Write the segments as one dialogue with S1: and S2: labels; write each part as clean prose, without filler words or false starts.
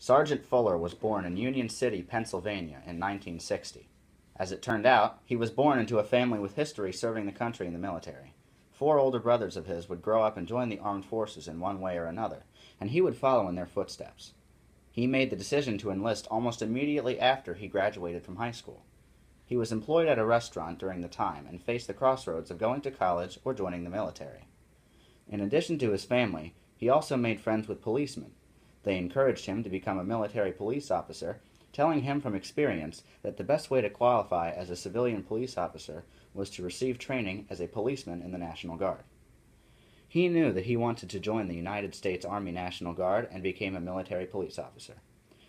S1: Sergeant Fuller was born in Union City, Pennsylvania in 1960. As it turned out, he was born into a family with history serving the country in the military. Four older brothers of his would grow up and join the armed forces in one way or another, and he would follow in their footsteps. He made the decision to enlist almost immediately after he graduated from high school. He was employed at a restaurant during the time and faced the crossroads of going to college or joining the military. In addition to his family, he also made friends with policemen. They encouraged him to become a military police officer, telling him from experience that the best way to qualify as a civilian police officer was to receive training as a policeman in the National Guard. He knew that he wanted to join the United States Army National Guard and became a military police officer.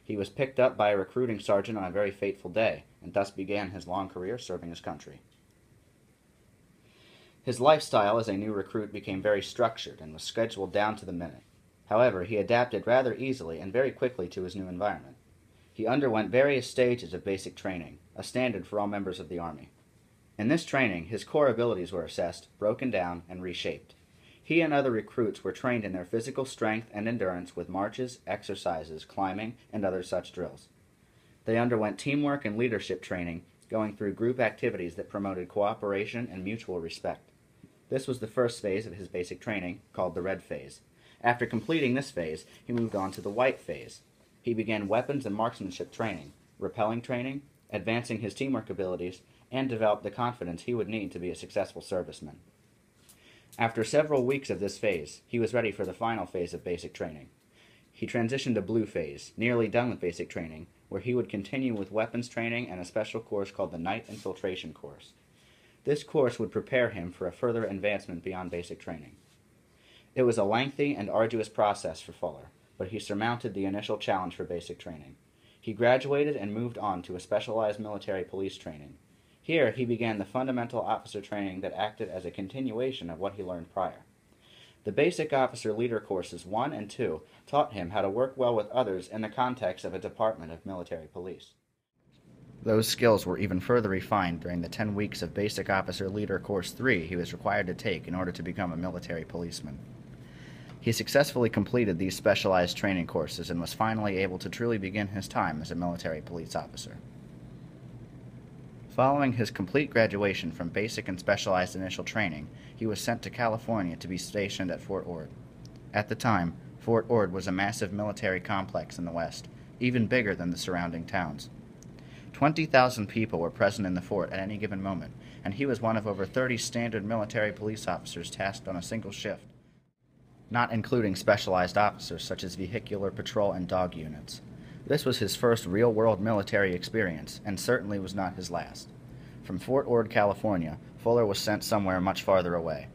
S1: He was picked up by a recruiting sergeant on a very fateful day, and thus began his long career serving his country. His lifestyle as a new recruit became very structured and was scheduled down to the minute. However, he adapted rather easily and very quickly to his new environment. He underwent various stages of basic training, a standard for all members of the Army. In this training, his core abilities were assessed, broken down, and reshaped. He and other recruits were trained in their physical strength and endurance with marches, exercises, climbing, and other such drills. They underwent teamwork and leadership training, going through group activities that promoted cooperation and mutual respect. This was the first phase of his basic training, called the Red Phase. After completing this phase, he moved on to the White Phase. He began weapons and marksmanship training, rappelling training, advancing his teamwork abilities, and developed the confidence he would need to be a successful serviceman. After several weeks of this phase, he was ready for the final phase of basic training. He transitioned to Blue Phase, nearly done with basic training, where he would continue with weapons training and a special course called the Night Infiltration Course. This course would prepare him for a further advancement beyond basic training. It was a lengthy and arduous process for Fuller, but he surmounted the initial challenge for basic training. He graduated and moved on to a specialized military police training. Here, he began the fundamental officer training that acted as a continuation of what he learned prior. The Basic Officer Leader Courses 1 and 2 taught him how to work well with others in the context of a department of military police. Those skills were even further refined during the 10 weeks of Basic Officer Leader Course 3 he was required to take in order to become a military policeman. He successfully completed these specialized training courses and was finally able to truly begin his time as a military police officer. Following his complete graduation from basic and specialized initial training, he was sent to California to be stationed at Fort Ord. At the time, Fort Ord was a massive military complex in the West, even bigger than the surrounding towns. 20,000 people were present in the fort at any given moment, and he was one of over 30 standard military police officers tasked on a single shift, not including specialized officers such as vehicular patrol and dog units. This was his first real-world military experience, and certainly was not his last. From Fort Ord, California, Fuller was sent somewhere much farther away.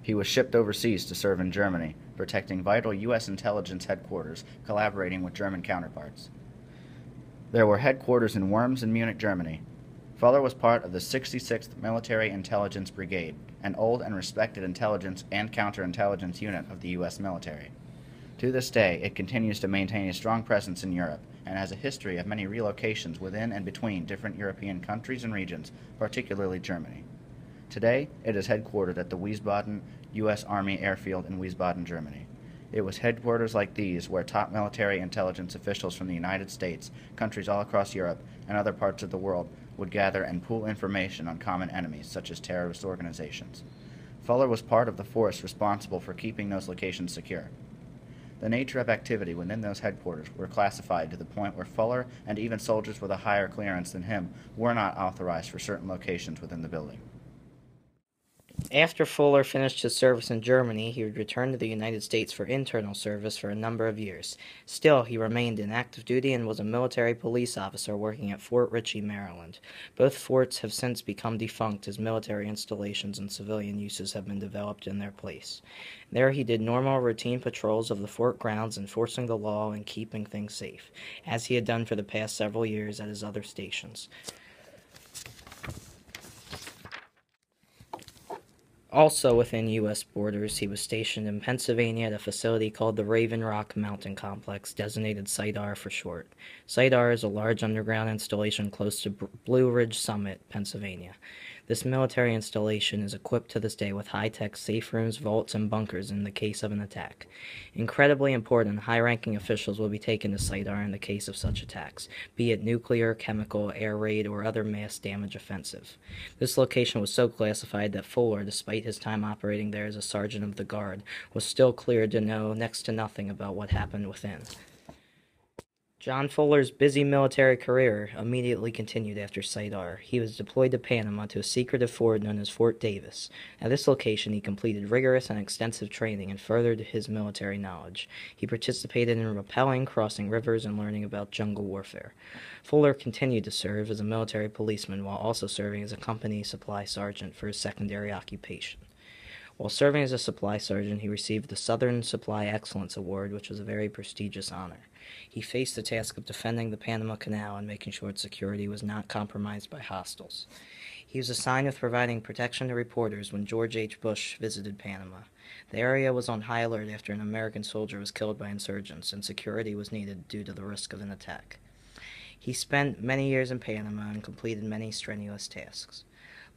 S1: He was shipped overseas to serve in Germany, protecting vital U.S. intelligence headquarters, collaborating with German counterparts. There were headquarters in Worms and Munich, Germany. Fuller was part of the 66th Military Intelligence Brigade, an old and respected intelligence and counterintelligence unit of the U.S. military. To this day, it continues to maintain a strong presence in Europe and has a history of many relocations within and between different European countries and regions, particularly Germany. Today, it is headquartered at the Wiesbaden U.S. Army Airfield in Wiesbaden, Germany. It was headquarters like these where top military intelligence officials from the United States, countries all across Europe, and other parts of the world would gather and pool information on common enemies such as terrorist organizations. Fuller was part of the force responsible for keeping those locations secure. The nature of activity within those headquarters were classified to the point where Fuller and even soldiers with a higher clearance than him were not authorized for certain locations within the building.
S2: After Fuller finished his service in Germany, he would return to the United States for internal service for a number of years. Still, he remained in active duty and was a military police officer working at Fort Ritchie, Maryland. Both forts have since become defunct as military installations and civilian uses have been developed in their place. There he did normal routine patrols of the fort grounds, enforcing the law and keeping things safe, as he had done for the past several years at his other stations. Also within U.S. borders, he was stationed in Pennsylvania at a facility called the Raven Rock Mountain Complex, designated Site R for short. Site R is a large underground installation close to Blue Ridge Summit, Pennsylvania. This military installation is equipped to this day with high-tech safe rooms, vaults, and bunkers in the case of an attack. Incredibly important, high-ranking officials will be taken to Sidar in the case of such attacks, be it nuclear, chemical, air raid, or other mass damage offensive. This location was so classified that Fuller, despite his time operating there as a sergeant of the guard, was still cleared to know next to nothing about what happened within. John Fuller's busy military career immediately continued after Sidar. He was deployed to Panama to a secretive fort known as Fort Davis. At this location, he completed rigorous and extensive training and furthered his military knowledge. He participated in rappelling, crossing rivers, and learning about jungle warfare. Fuller continued to serve as a military policeman while also serving as a company supply sergeant for his secondary occupation. While serving as a supply sergeant, he received the Southern Supply Excellence Award, which was a very prestigious honor. He faced the task of defending the Panama Canal and making sure its security was not compromised by hostiles. He was assigned with providing protection to reporters when George H. Bush visited Panama. The area was on high alert after an American soldier was killed by insurgents, and security was needed due to the risk of an attack. He spent many years in Panama and completed many strenuous tasks.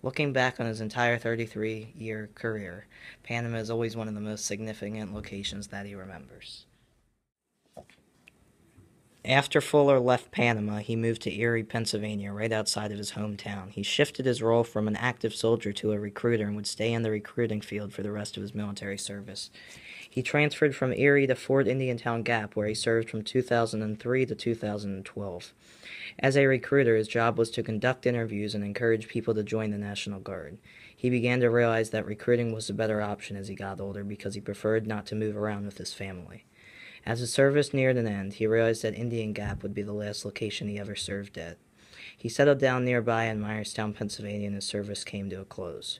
S2: Looking back on his entire 33-year career, Panama is always one of the most significant locations that he remembers. After Fuller left Panama, he moved to Erie, Pennsylvania, right outside of his hometown. He shifted his role from an active soldier to a recruiter and would stay in the recruiting field for the rest of his military service. He transferred from Erie to Fort Indiantown Gap, where he served from 2003 to 2012. As a recruiter, his job was to conduct interviews and encourage people to join the National Guard. He began to realize that recruiting was a better option as he got older because he preferred not to move around with his family. As his service neared an end, he realized that Indian Gap would be the last location he ever served at. He settled down nearby in Myerstown, Pennsylvania, and his service came to a close.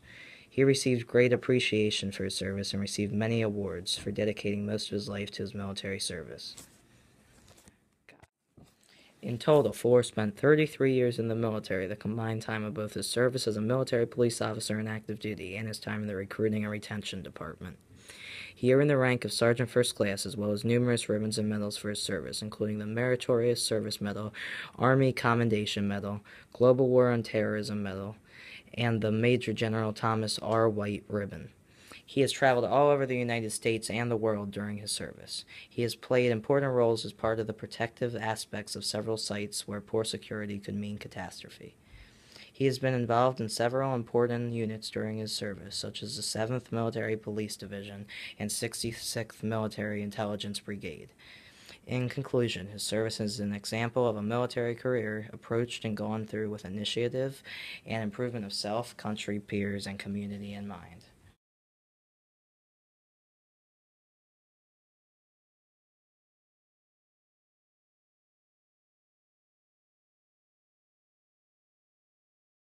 S2: He received great appreciation for his service and received many awards for dedicating most of his life to his military service. In total, Fuller spent 33 years in the military, the combined time of both his service as a military police officer in active duty and his time in the recruiting and retention department. He earned the rank of Sergeant First Class as well as numerous ribbons and medals for his service, including the Meritorious Service Medal, Army Commendation Medal, Global War on Terrorism Medal, and the Major General Thomas R. White Ribbon. He has traveled all over the United States and the world during his service. He has played important roles as part of the protective aspects of several sites where poor security could mean catastrophe. He has been involved in several important units during his service, such as the 7th Military Police Division and 66th Military Intelligence Brigade. In conclusion, his service is an example of a military career approached and gone through with initiative and improvement of self, country, peers, and community in mind.